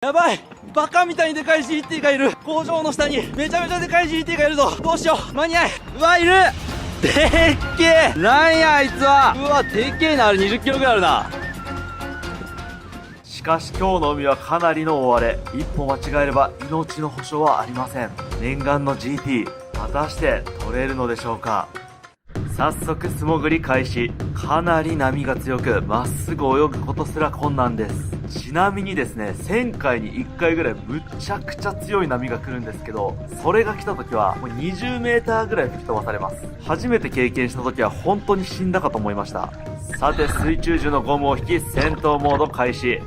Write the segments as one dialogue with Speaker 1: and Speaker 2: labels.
Speaker 1: やばい、バカみたいにでかい GT がいる。工場の下にめちゃめちゃでかい GT がいるぞ。どうしよう、間に合い。うわ、いる。でっけえ。なんやあいつは。うわ、でっけえな。あれ20キロぐらいあるな。
Speaker 2: しかし今日の海はかなりの大荒れ。一歩間違えれば命の保証はありません。念願の GT、果たして取れるのでしょうか。早速素潜り開始。かなり波が強く、まっすぐ泳ぐことすら困難です。ちなみにですね、1000回に1回ぐらいむちゃくちゃ強い波が来るんですけど、それが来た時はもう20メーターぐらい吹き飛ばされます。初めて経験した時は本当に死んだかと思いました。さて水中銃のゴムを引き、戦闘モード開始。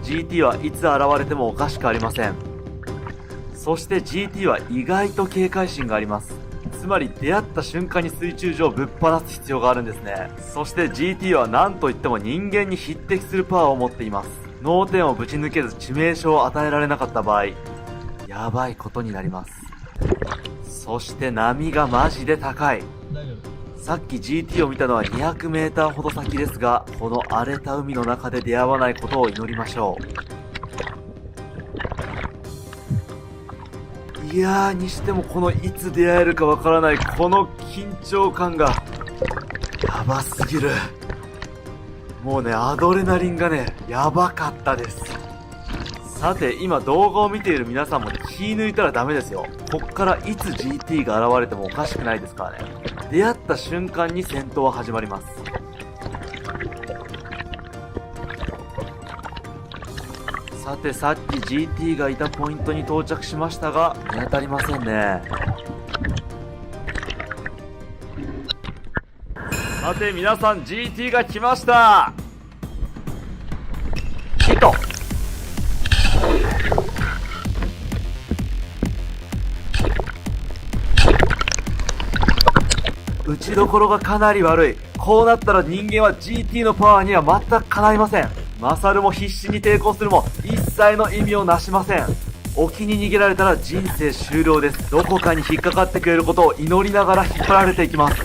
Speaker 2: GT はいつ現れてもおかしくありません。そして GT は意外と警戒心があります。つまり出会った瞬間に水中銃をぶっ放す必要があるんですね。そして GT は何といっても人間に匹敵するパワーを持っています。脳天をぶち抜けず致命傷を与えられなかった場合、やばいことになります。そして波がマジで高い。さっき GT を見たのは200メーターほど先ですが、この荒れた海の中で出会わないことを祈りましょう。いやー、にしてもこのいつ出会えるかわからないこの緊張感がやばすぎる。もうね、アドレナリンがね、やばかったです。さて今動画を見ている皆さんも気抜いたらダメですよ。こっからいつ GT が現れてもおかしくないですからね。出会った瞬間に戦闘は始まります。さてさっき GT がいたポイントに到着しましたが、見当たりませんね。さて皆さん GT が来ました。ヒット。打ちどころがかなり悪い。こうなったら人間は GT のパワーには全くかないません。マサルも必死に抵抗するも一切の意味をなしません。沖に逃げられたら人生終了です。どこかに引っかかってくれることを祈りながら引っ張られていきます。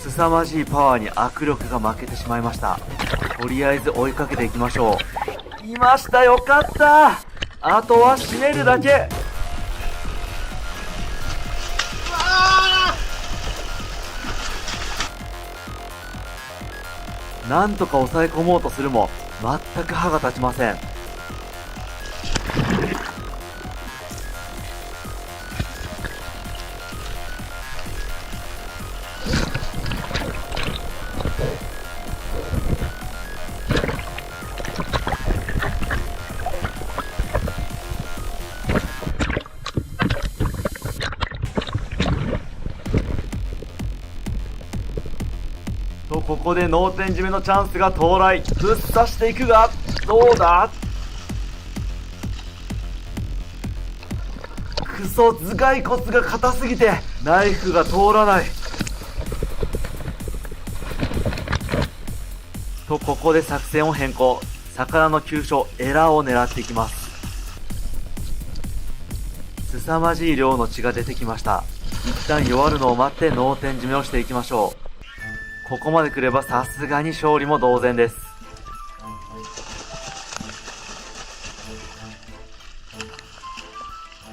Speaker 2: 凄まじいパワーに握力が負けてしまいました。とりあえず追いかけていきましょう。いました、よかった。あとは締めるだけ。なんとか抑え込もうとするも全く歯が立ちません。とここで脳天締めのチャンスが到来。ぶっ刺していくがどうだ。クソ頭蓋骨が硬すぎてナイフが通らない。とここで作戦を変更。魚の急所エラを狙っていきます。凄まじい量の血が出てきました。一旦弱るのを待って脳天締めをしていきましょう。ここまで来ればさすがに勝利も同然です。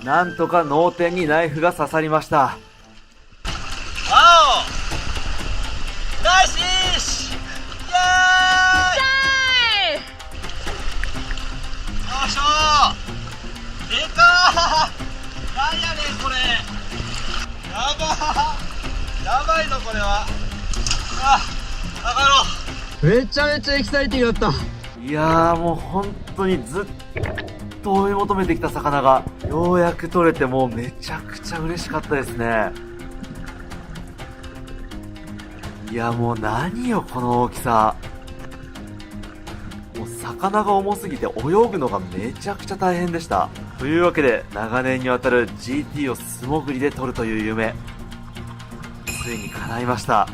Speaker 2: なんとか脳天にナイフが刺さりました。
Speaker 1: わお、ナイスフィッシュ。イエーイ。よいしょー。でかー。なんやねんこれ。やばー。やばいぞこれは。上がろう。めちゃめちゃエキサイティングだった。
Speaker 2: いやー、もう本当にずっと追い求めてきた魚がようやく取れて、もうめちゃくちゃ嬉しかったですね。いやもう何よこの大きさ。もう魚が重すぎて泳ぐのがめちゃくちゃ大変でした。というわけで長年にわたる GT を素潜りで取るという夢、ついに叶いました。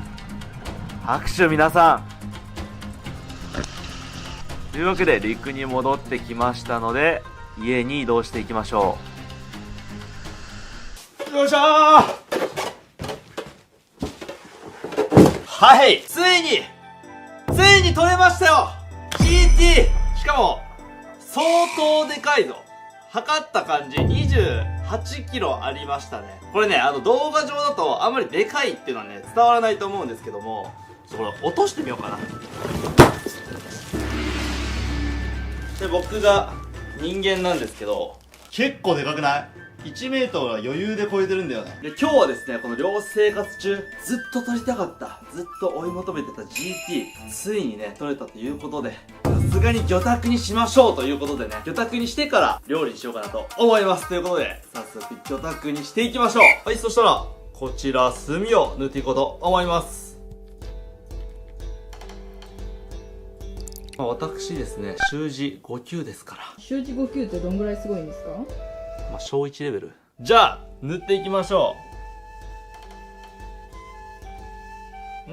Speaker 2: 拍手皆さん。というわけで陸に戻ってきましたので、家に移動していきましょ
Speaker 1: よいしょー。はい、ついに取れましたよ GT。 しかも相当でかいぞ。測った感じ28キロありましたね。これね、動画上だとあんまりでかいっていうのはね伝わらないと思うんですけども、ちょっとこれ落としてみようかな。で、僕が人間なんですけど、結構でかくない？ 1 メートルは余裕で超えてるんだよね。で、今日はですね、この寮生活中、ずっと撮りたかった、ずっと追い求めてた GT、ついにね、撮れたということで、さすがに魚拓にしましょうということでね、魚拓にしてから料理にしようかなと思います。ということで、早速魚拓にしていきましょう。はい、そしたら、こちら、炭を塗っていこうと思います。私ですね、習字5級ですから。
Speaker 3: 習字5級ってどんぐらいすごいんですか？
Speaker 1: 小1レベル。じゃあ、塗っていきましょ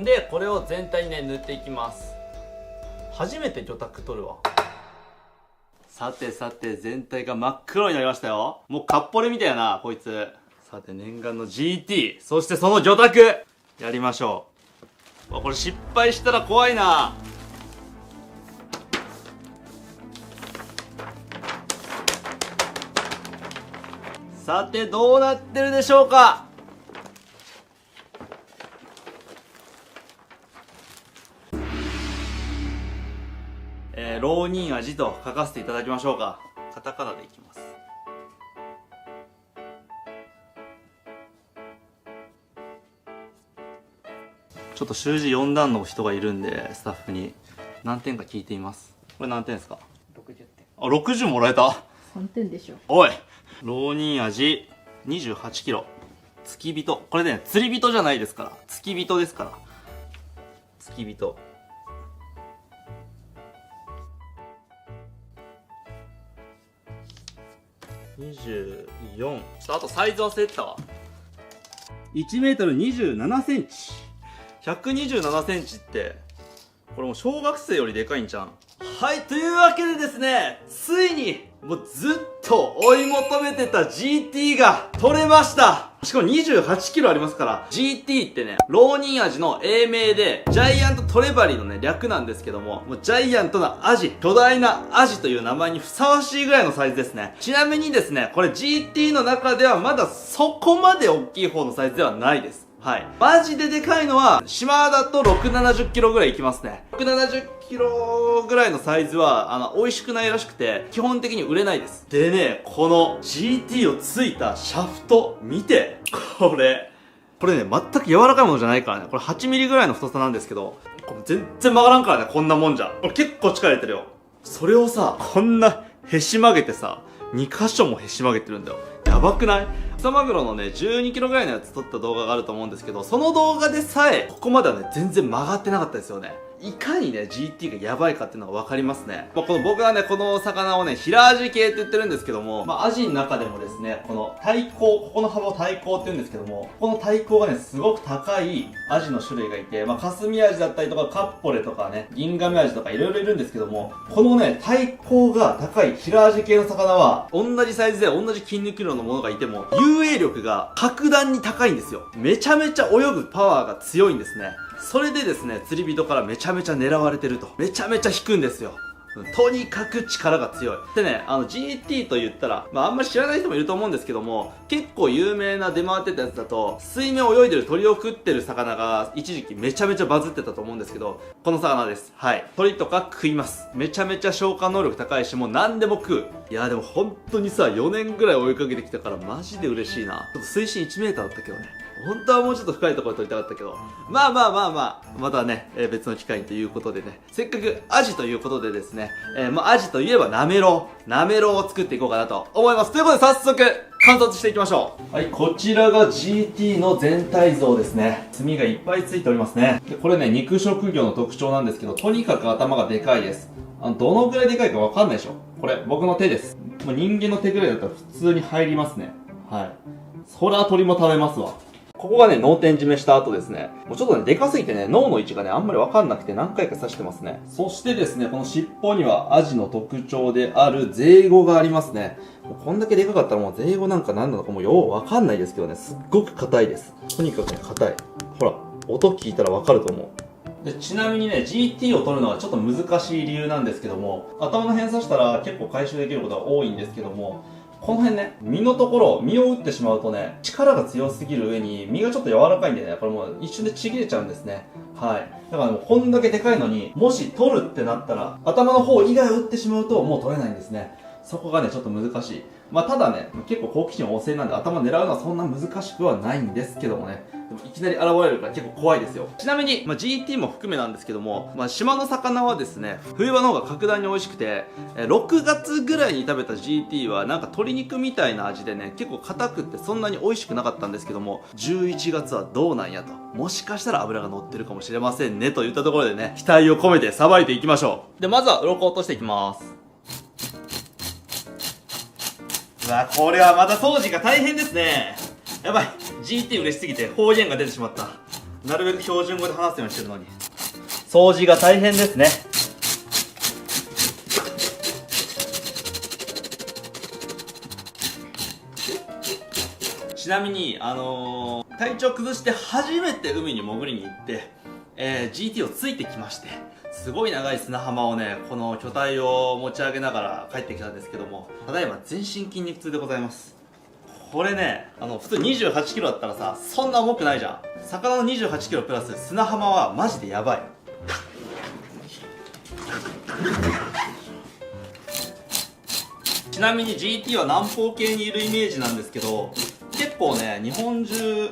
Speaker 1: う。で、これを全体にね、塗っていきます。初めて魚拓取るわ。さてさて、全体が真っ黒になりましたよ。もうカッポレみたいやな、こいつ。さて、念願の GT、そしてその魚拓、やりましょう。これ失敗したら怖いな。さて、どうなってるでしょうか。浪人味と書かせていただきましょうか。カタカナでいきます。ちょっと習字4段の人がいるんで、スタッフに何点か聞いています。これ何点ですか？60点。あ、60もらえた。
Speaker 3: 3点でしょ。
Speaker 1: おい、浪人味28キロ。付き人。これね、釣り人じゃないですから。付き人ですから。付き人。24。ちょっとあとサイズ忘れてたわ。1メートル27センチ。127センチって、これもう小学生よりでかいんちゃうん？はい、というわけでですね、ついに、もうずっと追い求めてた GT が取れました。しかも28キロありますから、GT ってね、浪人アジの英名で、ジャイアントトレバリーのね、略なんですけども、もうジャイアントなアジ、巨大なアジという名前にふさわしいぐらいのサイズですね。ちなみにですね、これ GT の中ではまだそこまで大きい方のサイズではないです。はい。マジででかいのは、島だと6、70キロぐらいいきますね。6、70キロぐらいのサイズは、美味しくないらしくて、基本的に売れないです。でね、この GT をついたシャフト、見て。これね、全く柔らかいものじゃないからね。これ8ミリぐらいの太さなんですけど、これ全然曲がらんからね、こんなもんじゃ。これ結構力入れてるよ。それをさ、こんなへし曲げてさ、2箇所もへし曲げてるんだよ。やばくない？草マグロのね、12キロぐらいのやつ撮った動画があると思うんですけど、その動画でさえ、ここまではね、全然曲がってなかったですよね。いかにね、GT がやばいかっていうのがわかりますね。この僕はね、この魚をね、平アジ系って言ってるんですけども、アジの中でもですね、この体高、ここの幅を体高って言うんですけども、この体高がね、すごく高いアジの種類がいて、カスミアジだったりとか、カッポレとかね、ギンガメアジとかいろいろいるんですけども、このね、体高が高い平アジ系の魚は、同じサイズで同じ筋肉量のものがいても、遊泳力が格段に高いんですよ。めちゃめちゃ泳ぐパワーが強いんですね。それでですね、釣り人からめちゃめちゃ狙われてると。めちゃめちゃ引くんですよ。とにかく力が強い。でね、GT と言ったら、あんまり知らない人もいると思うんですけども、結構有名な出回ってたやつだと、水面を泳いでる鳥を食ってる魚が一時期めちゃめちゃバズってたと思うんですけど、この魚です。はい。鳥とか食います。めちゃめちゃ消化能力高いし、もう何でも食う。いやでも本当にさ、4年ぐらい追いかけてきたからマジで嬉しいな。ちょっと水深1メーターだったけどね。本当はもうちょっと深いところで撮りたかったけど、またね、別の機会ということでね、せっかくアジということでですね、アジといえばなめろうを作っていこうかなと思います。ということで早速、観察していきましょう。はい、こちらが GT の全体像ですね。墨がいっぱいついておりますね。でこれね、肉食魚の特徴なんですけど、とにかく頭がでかいです。どのぐらいでかいかわかんないでしょ。これ、僕の手です。人間の手ぐらいだったら普通に入りますね。はい。そら鳥も食べますわ。
Speaker 2: ここがね、脳天締めした後ですね。もうちょっとね、でかすぎてね、脳の位置がね、あんまりわかんなくて何回か刺してますね。そしてですね、この尻尾にはアジの特徴であるゼイゴがありますね。もうこんだけでかかったらもうゼイゴなんか何なのかもうようわかんないですけどね、すっごく硬いです。とにかくね、硬い。ほら、音聞いたらわかると思う。でちなみにね、GT を取るのはちょっと難しい理由なんですけども、頭の辺刺したら結構回収できることが多いんですけども、この辺ね、身のところ、身を打ってしまうとね、力が強すぎる上に、身がちょっと柔らかいんでね、これもう一瞬でちぎれちゃうんですね。はい。だからもうこんだけでかいのに、もし取るってなったら、頭の方以外を打ってしまうともう取れないんですね。そこがね、ちょっと難しい。まあ、ただね、結構好奇心旺盛なんで頭狙うのはそんな難しくはないんですけどもね。でもいきなり現れるから結構怖いですよ。ちなみに、GT も含めなんですけども、島の魚はですね、冬場の方が格段に美味しくて、6月ぐらいに食べた GT はなんか鶏肉みたいな味でね、結構硬くってそんなに美味しくなかったんですけども、11月はどうなんやと。もしかしたら脂が乗ってるかもしれませんね、といったところでね、期待を込めてさばいていきましょう。で、まずは鱗を落としていきます。うわ、これはまた掃除が大変ですね。やばい、 GT 嬉しすぎて方言が出てしまった。なるべく標準語で話すようにしてるのに掃除が大変ですね。ちなみに体調崩して初めて海に潜りに行って、GT をついてきまして、すごい長い砂浜をね、この巨体を持ち上げながら帰ってきたんですけども、ただいま全身筋肉痛でございます。これね、普通28キロだったらさ、そんな重くないじゃん。魚の28キロプラス砂浜はマジでやばい。ちなみに GT は南方系にいるイメージなんですけど、結構ね、日本中、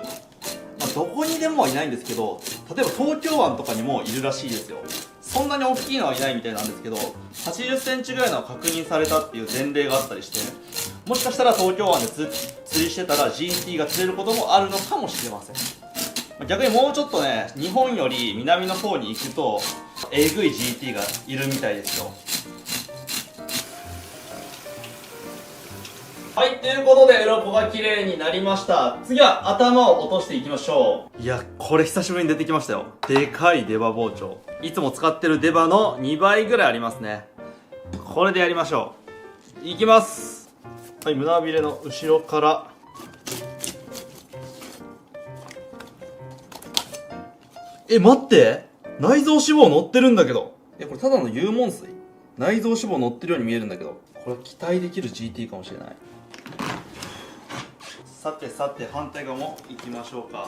Speaker 2: どこにでもはいないんですけど、例えば東京湾とかにもいるらしいですよ。そんなに大きいのはいないみたいなんですけど、80センチぐらいのは確認されたっていう前例があったりして、もしかしたら東京湾で釣りしてたら GT が釣れることもあるのかもしれません。逆にもうちょっとね、日本より南の方に行くとえぐい GT がいるみたいですよ。はい、ということで鱗が綺麗になりました。次は頭を落としていきましょう。いや、これ久しぶりに出てきましたよ。でかい出刃包丁。いつも使ってる出刃の2倍ぐらいありますね。これでやりましょう。いきます。はい、胸びれの後ろから。待って、内臓脂肪乗ってるんだけど。これただの幽門水。内臓脂肪乗ってるように見えるんだけど、これ期待できる GT かもしれない。さてさて、反対側も行きましょうか。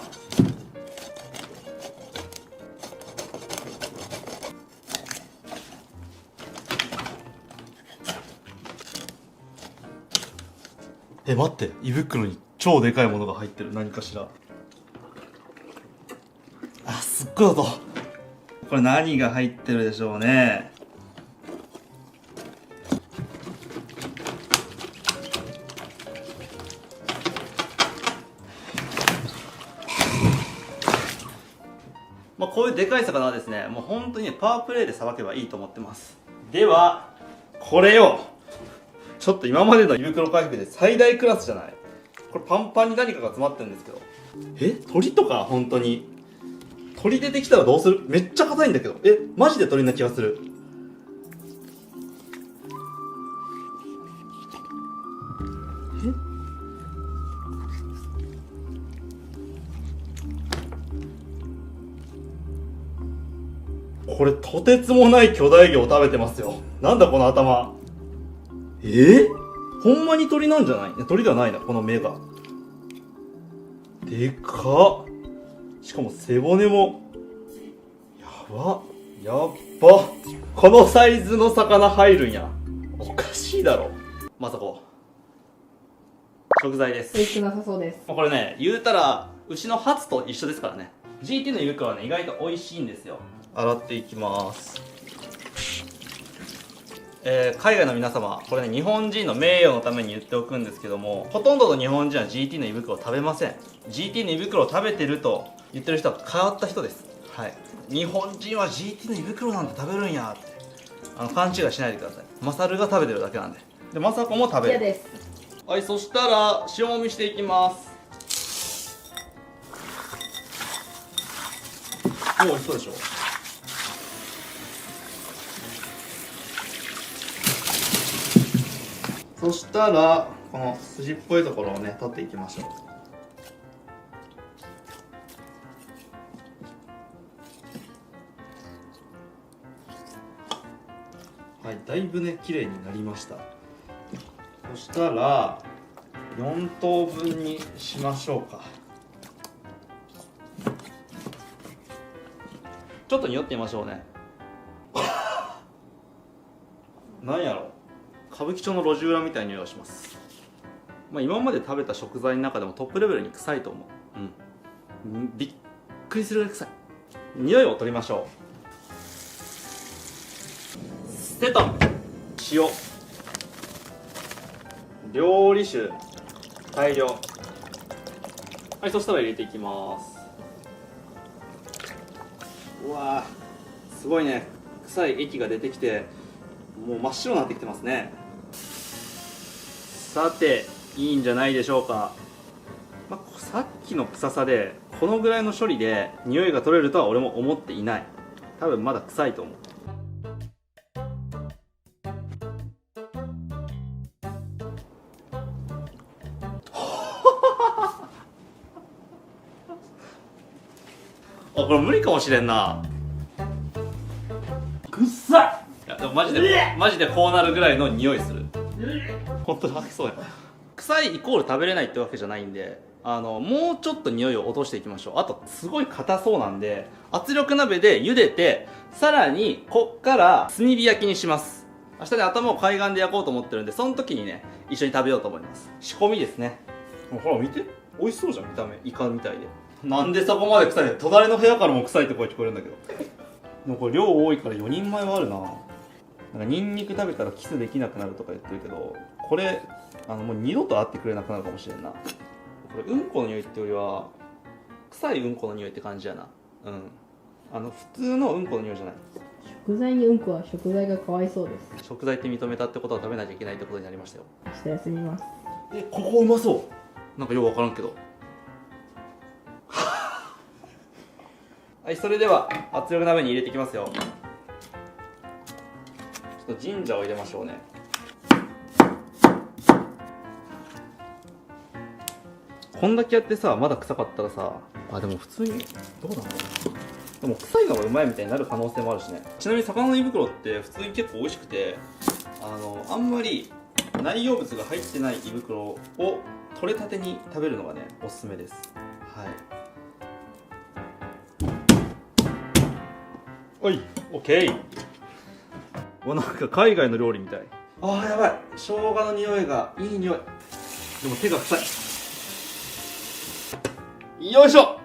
Speaker 2: 待って、胃袋に超でかいものが入ってる。何かしら。すっごい音。これ何が入ってるでしょうね。こういうでかい魚はですね、もう本当にパワープレイでさばけばいいと思ってます。では、これを、ちょっと今までの胃袋回復で最大クラスじゃない？これパンパンに何かが詰まってるんですけど。鳥とか本当に。鳥出てきたらどうする？めっちゃ硬いんだけど。マジで鳥な気がする。これとてつもない巨大魚を食べてますよ。なんだこの頭。ほんまに鳥なんじゃない？鳥ではないな、この目が。でかっ。しかも背骨も。やっば。このサイズの魚入るんや。おかしいだろ。まさこ。食材です。
Speaker 3: 美味しくなさそうです。
Speaker 2: これね、言うたら、牛のハツと一緒ですからね。GT の胃袋はね、意外と美味しいんですよ。洗っていきます。海外の皆様、これね、日本人の名誉のために言っておくんですけども、ほとんどの日本人は GT の胃袋を食べません。GT の胃袋を食べてると言ってる人は変わった人です。はい。日本人は GT の胃袋なんて食べるんやって。勘違いしないでください。マサルが食べてるだけなんで。で、マサコも食べる。
Speaker 3: 嫌です。
Speaker 2: はい、そしたら、塩もみしていきます。
Speaker 1: 美味しそうでしょ。そしたらこの筋っぽいところをね取っていきましょう。はい、だいぶね綺麗になりました。そしたら4等分にしましょうか。ちょっと匂ってみましょうね。なんやろ、歌舞伎町の路地裏みたいな匂いがします。まあ今まで食べた食材の中でもトップレベルに臭いと思う。びっくりするぐらい臭い。匂いを取りましょう。ステトン、塩、料理酒大量。はい、そしたら入れていきます。うわー、すごいね、臭い液が出てきてもう真っ白になってきてますね。さていいんじゃないでしょうか。まあ、さっきの臭さでこのぐらいの処理で匂いが取れるとは俺も思っていない。多分まだ臭いと思う。あ、これ無理かもしれんな。くっさい。いやでもマジでこうなるぐらいの匂いする。本当に吐きそうや。臭いイコール食べれないってわけじゃないんで、もうちょっと匂いを落としていきましょう。あとすごい硬そうなんで圧力鍋で茹でて、さらにこっから炭火焼きにします。明日ね頭を海岸で焼こうと思ってるんで、その時にね一緒に食べようと思います。仕込みですね。ほら見て、美味しそうじゃん、見た目イカみたいで。なんでそこまで臭いの？隣の部屋からも臭いって声聞こえるんだけど。でもこれ量多いから4人前はあるな。なんかニンニク食べたらキスできなくなるとか言ってるけど、これもう二度と会ってくれなくなるかもしれんな。これうんこの匂いってよりは臭いうんこの匂いって感じやな。普通のうんこの匂いじゃない。
Speaker 3: 食材にうんこは食材がかわいそうです。
Speaker 1: 食材って認めたってことは食べなきゃいけないってことになりましたよ。
Speaker 3: 明日休みます。
Speaker 1: ここうまそう。なんかよくわからんけど。はい、それでは圧力鍋に入れていきますよ。ちょっとジンジャーを入れましょうね。こんだけやってさ、まだ臭かったらさ、でも普通にどうなんだろう。でも臭いのがうまいみたいになる可能性もあるしね。ちなみに魚の胃袋って普通に結構美味しくて、あんまり内容物が入ってない胃袋を取れたてに食べるのがねおすすめです。はい。おい、オッケー。なんか海外の料理みたい。やばい、生姜の匂いがいい匂い。でも手が臭い。よいしょ。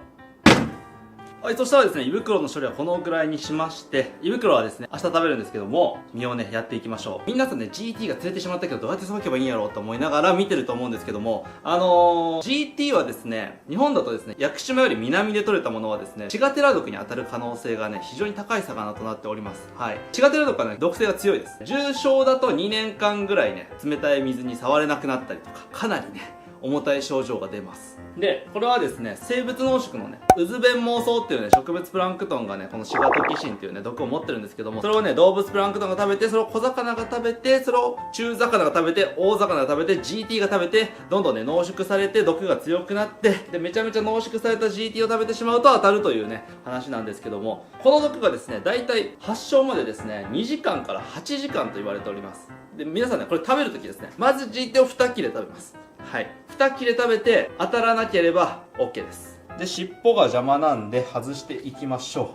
Speaker 1: はい、そしたらですね、胃袋の処理はこのぐらいにしまして、胃袋はですね、明日食べるんですけども、身をね、やっていきましょう。皆さんね、GT が釣れてしまったけど、どうやってさばけばいいんやろうと思いながら見てると思うんですけども、GT はですね、日本だとですね、屋久島より南で取れたものはですね、チガテラ毒に当たる可能性がね、非常に高い魚となっております。はい。チガテラ毒はね、毒性が強いです。重症だと2年間ぐらいね、冷たい水に触れなくなったりとか、かなりね、重たい症状が出ます。で、これはですね、生物濃縮のね、ウズベンモウソウっていうね、植物プランクトンがね、このシガトキシンっていうね、毒を持ってるんですけども、それをね、動物プランクトンが食べて、それを小魚が食べて、それを中魚が食べて、大魚が食べて、GT が食べて、どんどんね、濃縮されて、毒が強くなって、で、めちゃめちゃ濃縮された GT を食べてしまうと当たるというね、話なんですけども、この毒がですね、大体発症までですね、2時間から8時間と言われております。で、皆さんね、これ食べるときですね、まず GT を2切れ食べます。はい、2切れ食べて当たらなければ OK です。で、尻尾が邪魔なんで外していきましょ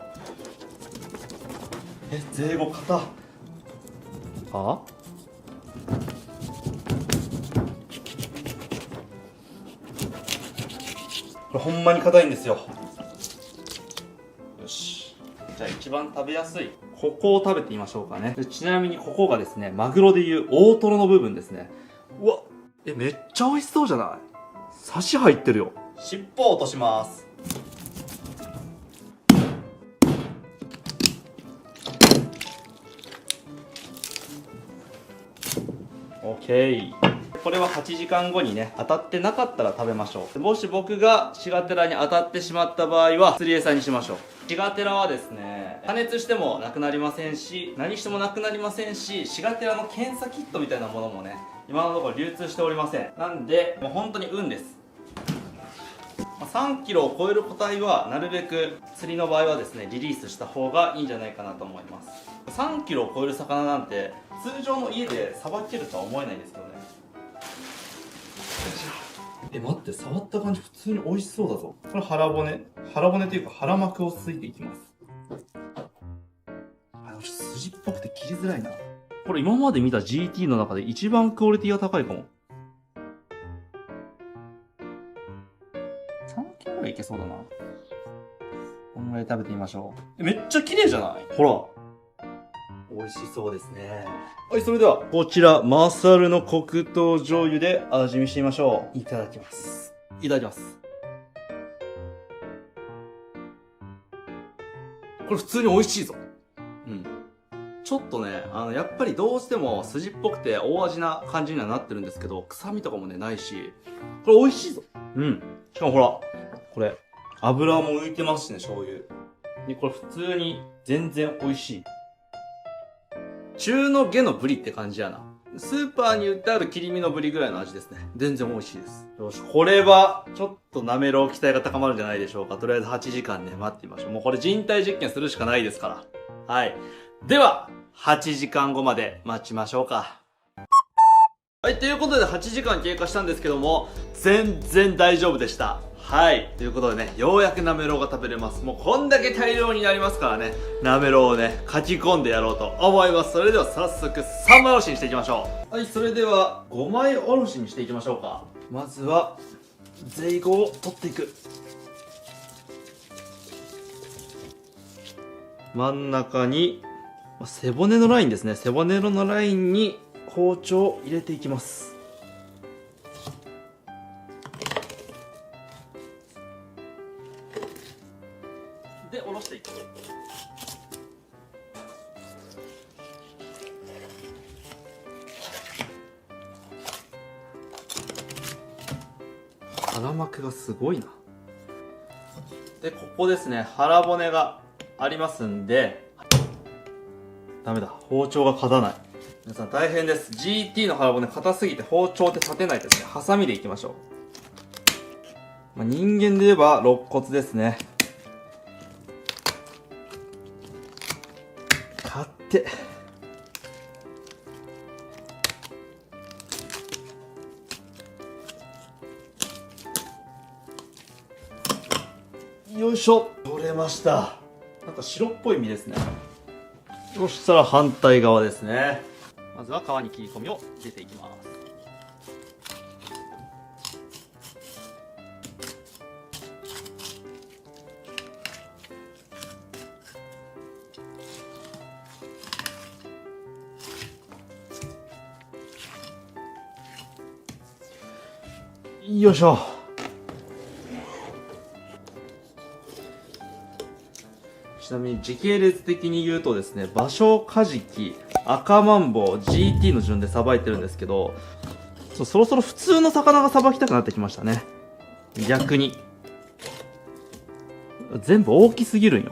Speaker 1: う。税後硬っ。これほんまに硬いんですよ。よし、じゃあ一番食べやすいここを食べてみましょうかね。で、ちなみにここがですね、マグロでいう大トロの部分ですね。うわ、めっちゃ美味しそうじゃない？サシ入ってるよ。尻尾を落とします。オッケー。これは8時間後にね、当たってなかったら食べましょう。もし僕がシガテラに当たってしまった場合は釣り餌にしましょう。
Speaker 2: シガテラはですね、加熱してもなくなりませんし、何してもなくなりませんし、シガテラの検査キットみたいなものもね、今のところ流通しておりません。なんで、もう本当に運です。3キロを超える個体はなるべく釣りの場合はですね、リリースした方がいいんじゃないかなと思います。3キロを超える魚なんて通常の家でさばけるとは思えないんですけどね。待って、触った感じ普通に美味しそうだぞ。これ腹骨というか腹膜をすいていきます。筋っぽくて切りづらいな。これ今まで見た GT の中で一番クオリティが高いかも。3キロぐらいいけそうだな。こんぐらい食べてみましょう。めっちゃ綺麗じゃない？ほら。美味しそうですね。はい、それでは、こちら、マサルの黒糖醤油で味見してみましょう。いただきます。いただきます。これ普通に美味しいぞ。うん。ちょっとね、やっぱりどうしても筋っぽくて大味な感じにはなってるんですけど、臭みとかもね、ないし、これ美味しいぞ。うん。しかもほら、これ、油も浮いてますしね、醤油。で、これ普通に全然美味しい。中の下のブリって感じやな。スーパーに売ってある切り身のブリぐらいの味ですね。全然美味しいです。よし、これは、ちょっとなめろう期待が高まるんじゃないでしょうか。とりあえず8時間ね、待ってみましょう。もうこれ人体実験するしかないですから。はい。では、8時間後まで待ちましょうか。はい、ということで8時間経過したんですけども、全然大丈夫でした。はい。ということでね、ようやくなめろうが食べれます。もうこんだけ大量になりますからね、なめろうをね、書き込んでやろうと思います。それでは早速3枚おろしにしていきましょう。はい、それでは5枚おろしにしていきましょうか。まずは、ゼイゴを取っていく。真ん中に、背骨のラインですね。背骨のラインに包丁を入れていきます。で、下ろしていく。腹膜がすごいな。で、ここですね、腹骨がありますんで、ダメだ、包丁が勝たない。皆さん大変です。GT の腹骨硬すぎて包丁で立てないですね。ハサミでいきましょう。人間で言えば肋骨ですね。買って。よいしょ、取れました。なんか白っぽい身ですね。そしたら反対側ですね。まずは皮に切り込みを入れていきます。よいしょ。ちなみに時系列的に言うとですね、バショウカジキ、赤マンボウ、GT の順でさばいてるんですけど、そろそろ普通の魚がさばきたくなってきましたね。逆に。全部大きすぎるんよ。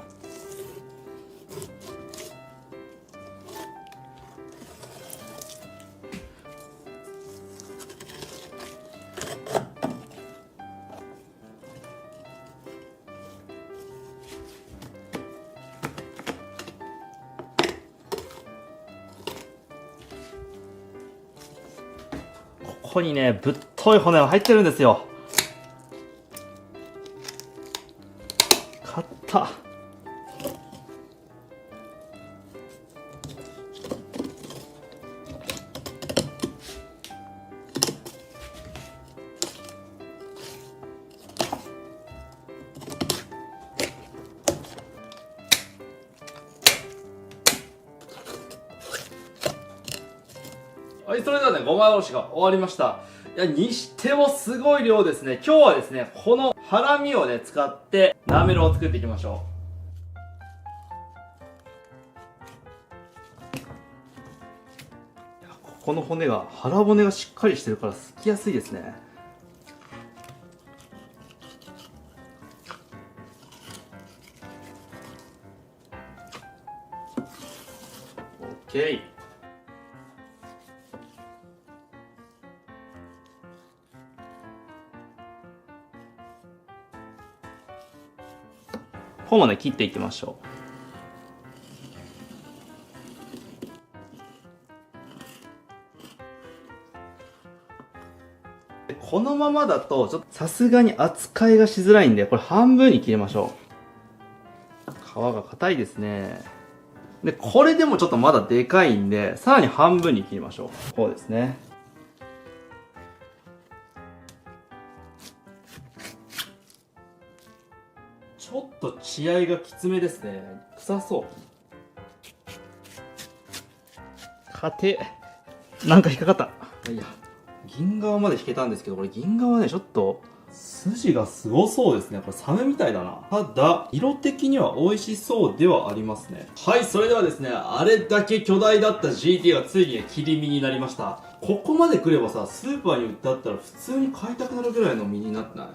Speaker 2: ここにね、ぶっとい骨が入ってるんですよ。買った。はい、それではね、5枚おろしが終わりました。いや、にしてもすごい量ですね。今日はですね、このハラミをね、使って、なめろうを作っていきましょう。いや、ここの骨が、腹骨がしっかりしてるからすきやすいですね。OK。
Speaker 1: ここまで切っていきましょう。このままだと、ちょっとさすがに扱いがしづらいんで、これ半分に切りましょう。皮が硬いですね。で、これでもちょっとまだでかいんで、さらに半分に切りましょう。こうですね。ちょっと血合いがきつめですね。臭そう。硬なんか引っかかった。いや。銀側まで引けたんですけど、これ銀側ね、ちょっと、筋がすごそうですね。これサメみたいだな。ただ、色的には美味しそうではありますね。はい、それではですね、あれだけ巨大だった GT がついにね、切り身になりました。ここまで来ればさ、スーパーに売ってあったら普通に買いたくなるぐらいの身になってない？な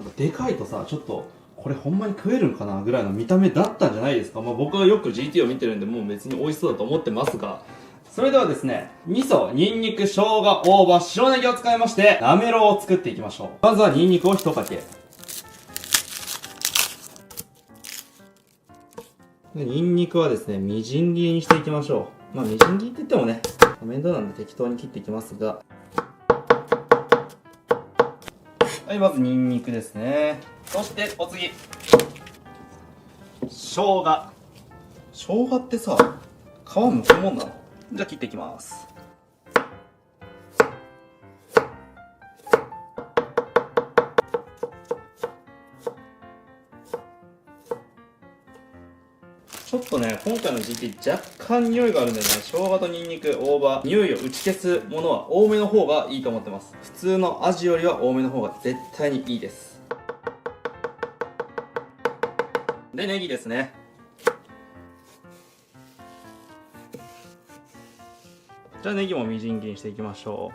Speaker 1: んかでかいとさ、ちょっと、これほんまに食えるんかなぐらいの見た目だったんじゃないですか。まあ僕はよく GT を見てるんで、もう別に美味しそうだと思ってますが、それではですね、味噌、ニンニク、生姜、大葉、白ネギを使いまして、なめろうを作っていきましょう。まずはニンニクを1かけ。でニンニクはですね、みじん切りにしていきましょう。まあみじん切りって言ってもね、面倒なんで適当に切っていきますが。はい、まずニンニクですね。そしてお次。生姜。生姜ってさ、皮むくもんなの？じゃあ切っていきます。ちょっとね、今回の GT 若干匂いがあるんでね、生姜とニンニク、大葉、匂いを打ち消すものは多めの方がいいと思ってます。普通の味よりは多めの方が絶対にいいです。で、ネギですね。じゃあネギもみじん切りにしていきましょ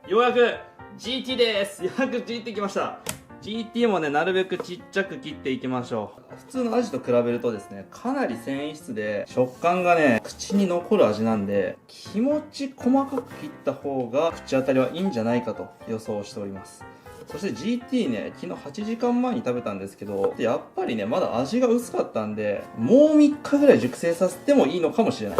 Speaker 1: う。ようやく GT です。ようやく GT きました。GT もね、なるべくちっちゃく切っていきましょう。普通のアジと比べるとですね、かなり繊維質で食感がね、口に残る味なんで、気持ち細かく切った方が口当たりはいいんじゃないかと予想しております。そして GT ね、昨日8時間前に食べたんですけど、やっぱりね、まだ味が薄かったんで、もう3日ぐらい熟成させてもいいのかもしれない。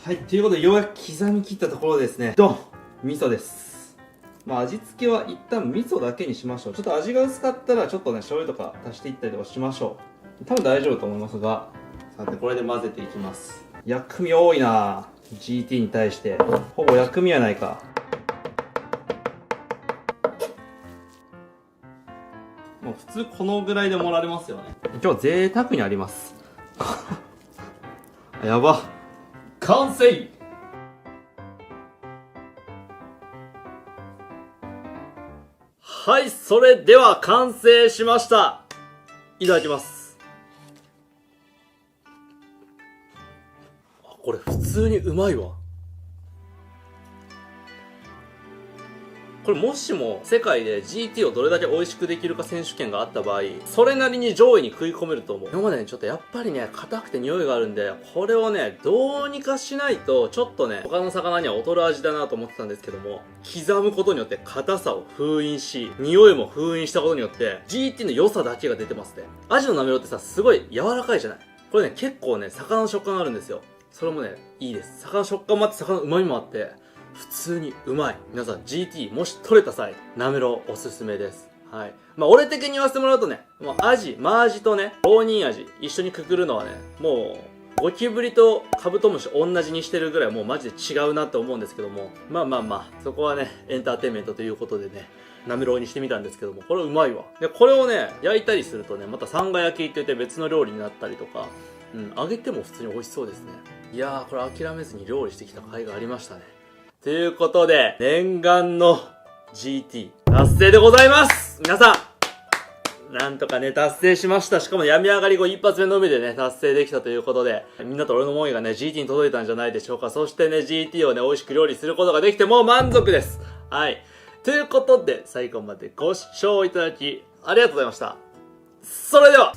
Speaker 1: はい、ということでようやく刻み切ったところですね。ドン！味噌です。まあ味付けは一旦味噌だけにしましょう。ちょっと味が薄かったらちょっとね、醤油とか足していったりとかしましょう。多分大丈夫と思いますが、さてこれで混ぜていきます。薬味多いなぁ。GT に対して。ほぼ薬味やないか。もう普通このぐらいで盛られますよね。今日贅沢にあります。やば。完成！はい、それでは完成しました。いただきます。これ普通にうまいわ。これもしも世界で GT をどれだけ美味しくできるか選手権があった場合、それなりに上位に食い込めると思う。今までね、ちょっとやっぱりね、硬くて匂いがあるんで、これをね、どうにかしないと、ちょっとね、他の魚には劣る味だなと思ってたんですけども、刻むことによって硬さを封印し、匂いも封印したことによって、GT の良さだけが出てますね。アジのなめろうってさ、すごい柔らかいじゃない。これね、結構ね、魚の食感があるんですよ。それもね、いいです。魚の食感もあって、魚の旨味もあって、普通にうまい。皆さん GT もし取れた際、なめろうおすすめです。はい。まあ俺的に言わせてもらうとね、もうアジ、マアジとね、ロウニンアジ一緒にくくるのはね、もうゴキブリとカブトムシ同じにしてるぐらいもうマジで違うなって思うんですけども、まあそこはね、エンターテインメントということでね、なめろうにしてみたんですけども、これうまいわ。で、これをね、焼いたりするとね、またさんが焼きって言って別の料理になったりとか、揚げても普通に美味しそうですね。いやー、これ諦めずに料理してきた甲斐がありましたね。ということで、念願の GT 達成でございます。皆さん、
Speaker 2: なんとかね、達成しました。しかも病み上がり後一発目のみでね、達成できたということで、みんなと俺の思いがね、GT に届いたんじゃないでしょうか。そしてね、GT をね、美味しく料理することができてもう満足です。はい。ということで、最後までご視聴いただき、ありがとうございました。それでは